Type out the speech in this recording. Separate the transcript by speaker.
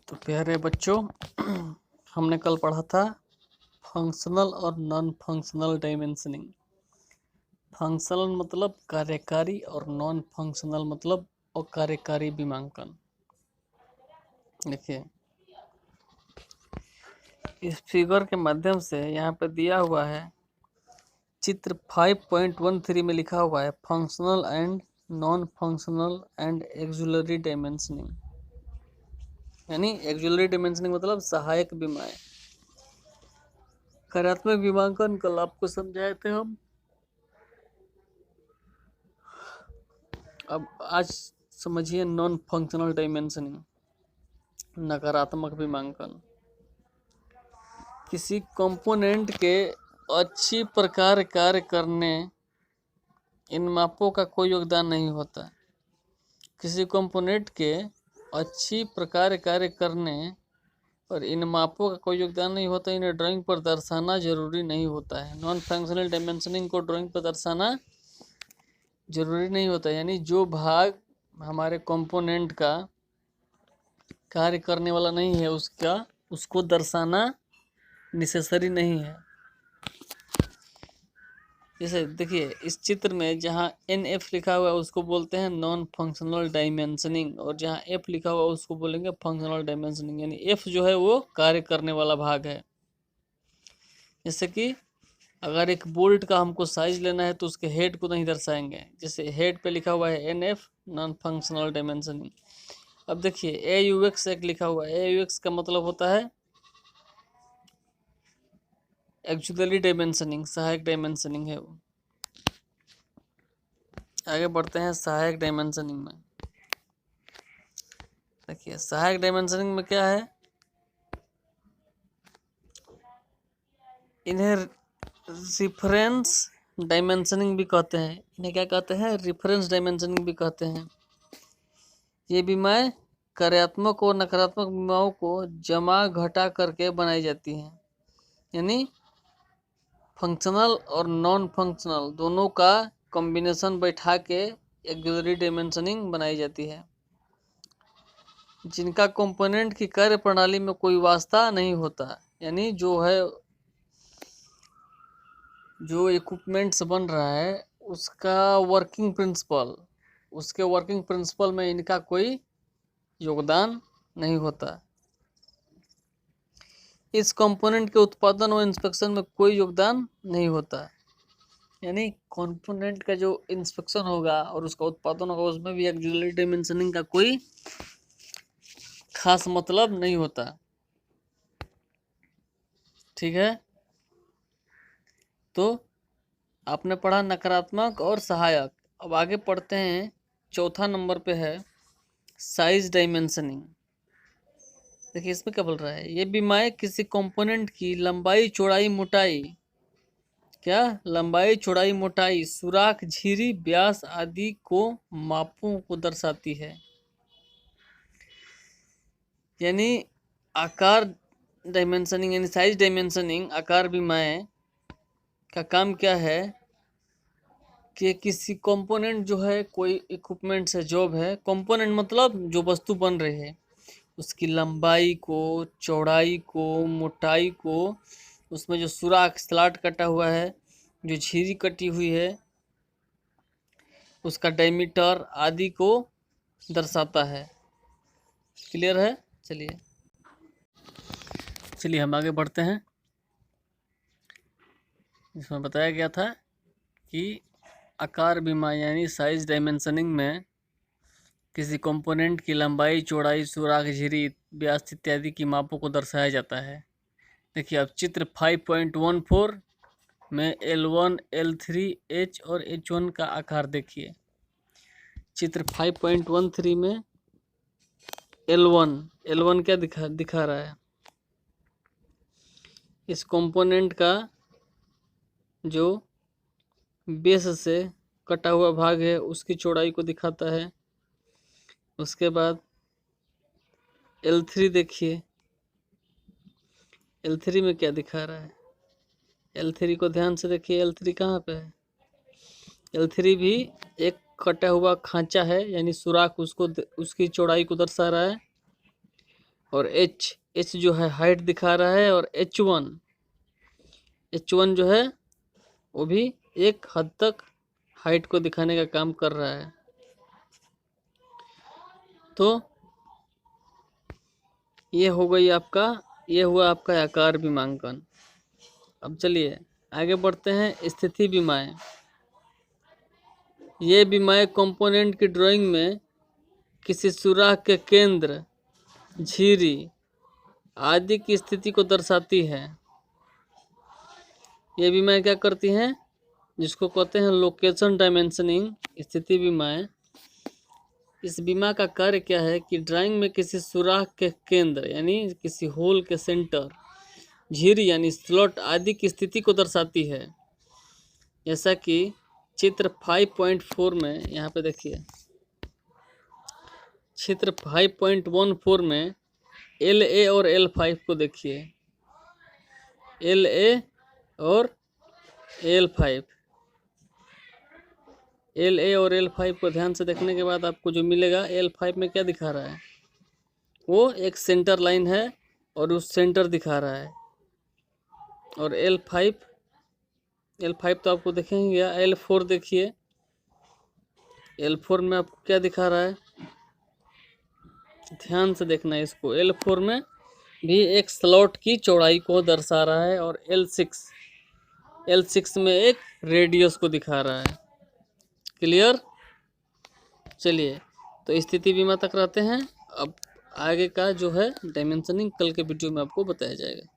Speaker 1: तो प्यारे बच्चों, हमने कल पढ़ा था फंक्शनल और नॉन फंक्शनल डायमेंशनिंग। फंक्शनल मतलब कार्यकारी और नॉन फंक्शनल मतलब अकार्यकारी विमांकन। देखिए इस फिगर के माध्यम से यहाँ पे दिया हुआ है चित्र 5.13 में लिखा हुआ है functional and non functional and axillary dimensioning. यानी एक्सिलरी डायमेंशनिंग मतलब सहायक विमाएं। कार्यात्मक विमांकन कल आपको समझाए थे हम। अब आज समझिए नॉन फंक्शनल डायमेंशनिंग, नकारात्मक विमांकन। किसी कंपोनेंट के अच्छी प्रकार कार्य करने इन मापों का कोई योगदान नहीं होता। किसी कंपोनेंट के अच्छी प्रकार कार्य करने और इन मापों का कोई योगदान नहीं होता। इन्हें ड्राइंग पर दर्शाना जरूरी नहीं होता है। नॉन फंक्शनल डायमेंशनिंग को ड्राइंग पर दर्शाना जरूरी नहीं होता। यानी जो भाग हमारे कंपोनेंट का कार्य करने वाला नहीं है उसको दर्शाना नेसेसरी नहीं है। जैसे देखिए इस चित्र में जहाँ NF लिखा हुआ है उसको बोलते हैं नॉन फंक्शनल डायमेंशनिंग, और जहाँ F लिखा हुआ है उसको बोलेंगे फंक्शनल डायमेंशनिंग। यानी F जो है वो कार्य करने वाला भाग है। जैसे कि अगर एक बोल्ट का हमको साइज लेना है तो उसके हेड को नहीं दर्शाएंगे। जैसे हेड पे लिखा हुआ है NF नॉन फंक्शनल डायमेंशनिंग। अब देखिए AUX एक लिखा हुआ है। AUX का मतलब होता है एक्सिलरी डायमेंशनिंग, सहायक डायमेंशनिंग है वो। आगे बढ़ते हैं सहायक डायमेंशनिंग में। देखिए सहायक डायमेंशनिंग में क्या है, इन्हें रिफरेंस डायमेंशनिंग भी कहते हैं। इन्हें क्या कहते हैं, रिफरेंस डायमेंशनिंग भी कहते हैं। ये विमाएं कार्यात्मक और नकारात्मक विमाओं को जमा घटा करके बनाई जाती हैं। यानी फंक्शनल और नॉन फंक्शनल दोनों का कॉम्बिनेशन बैठा के एक्सिलरी डायमेंशनिंग बनाई जाती है, जिनका कंपोनेंट की कार्य प्रणाली में कोई वास्ता नहीं होता। यानी जो इक्विपमेंट्स बन रहा है उसके वर्किंग प्रिंसिपल में इनका कोई योगदान नहीं होता। इस कंपोनेंट के उत्पादन और इंस्पेक्शन में कोई योगदान नहीं होता। यानी कंपोनेंट का जो इंस्पेक्शन होगा और उसका उत्पादन होगा उसमें भी एक्सिलरी डायमेंशनिंग का कोई खास मतलब नहीं होता। ठीक है, तो आपने पढ़ा नकारात्मक और सहायक। अब आगे पढ़ते हैं, चौथा नंबर पे है साइज डायमेंशनिंग। देखिए इसमें क्या बोल रहा है, ये विमाएं किसी कंपोनेंट की लंबाई चौड़ाई मोटाई, सुराख, झिरी, व्यास आदि को मापों को दर्शाती है। यानी आकार डायमेंशनिंग यानी साइज डायमेंशनिंग, आकार विमाएं का काम क्या है कि किसी कंपोनेंट जो है, कोई इक्विपमेंट से जॉब है, कंपोनेंट मतलब जो वस्तु बन रही है, उसकी लंबाई को, चौड़ाई को, मोटाई को, उसमें जो सुराख स्लॉट कटा हुआ है, जो झिरी कटी हुई है, उसका डायमीटर आदि को दर्शाता है। क्लियर है? चलिए हम आगे बढ़ते हैं। इसमें बताया गया था कि आकार विमा यानी साइज डायमेंशनिंग में किसी कंपोनेंट की लंबाई, चौड़ाई, सुराख, झिरी, व्यास इत्यादि की मापों को दर्शाया जाता है। देखिए अब चित्र 5.14 में L1, L3, H और H1 का आकार देखिए। चित्र 5.13 में L1 क्या दिखा रहा है, इस कंपोनेंट का जो बेस से कटा हुआ भाग है उसकी चौड़ाई को दिखाता है। उसके बाद L3 देखिए, L3 में क्या दिखा रहा है, L3 को ध्यान से देखिए। L3 कहाँ पे है, L3 भी एक कटा हुआ खांचा है, यानी सुराख, उसकी चौड़ाई को दर्शा रहा है। और एच जो है हाइट दिखा रहा है, और H1 जो है वो भी एक हद तक हाइट को दिखाने का काम कर रहा है। तो ये हो गई आपका, ये हुआ आपका आकार विमांकन। अब चलिए आगे बढ़ते हैं। स्थिति विमाएं। ये विमाएं कंपोनेंट की ड्राइंग में किसी सुराख के केंद्र, झिरी आदि की स्थिति को दर्शाती है। ये विमाएं क्या करती हैं, जिसको कहते हैं लोकेशन डायमेंशनिंग, स्थिति विमाएं। इस बीमा का कार्य क्या है कि ड्राइंग में किसी सुराख के केंद्र यानी किसी होल के सेंटर, झिरी यानी स्लॉट आदि की स्थिति को दर्शाती है। जैसा कि चित्र 5.4 में, यहाँ पे देखिए चित्र 5.14 में LA और L5 को देखिए, LA और L5 और L5 को ध्यान से देखने के बाद आपको जो मिलेगा, L5 में क्या दिखा रहा है, वो एक सेंटर लाइन है और उस सेंटर दिखा रहा है। और L5 तो आपको देखेंगे, L4 देखिए, L4 में आपको क्या दिखा रहा है, ध्यान से देखना है इसको। L4 में भी एक स्लॉट की चौड़ाई को दर्शा रहा है, और L6 में एक रेडियस को दिखा रहा है। क्लियर? चलिए, तो स्थिति बीमा तक रहते हैं। अब आगे का जो है डायमेंशनिंग कल के वीडियो में आपको बताया जाएगा।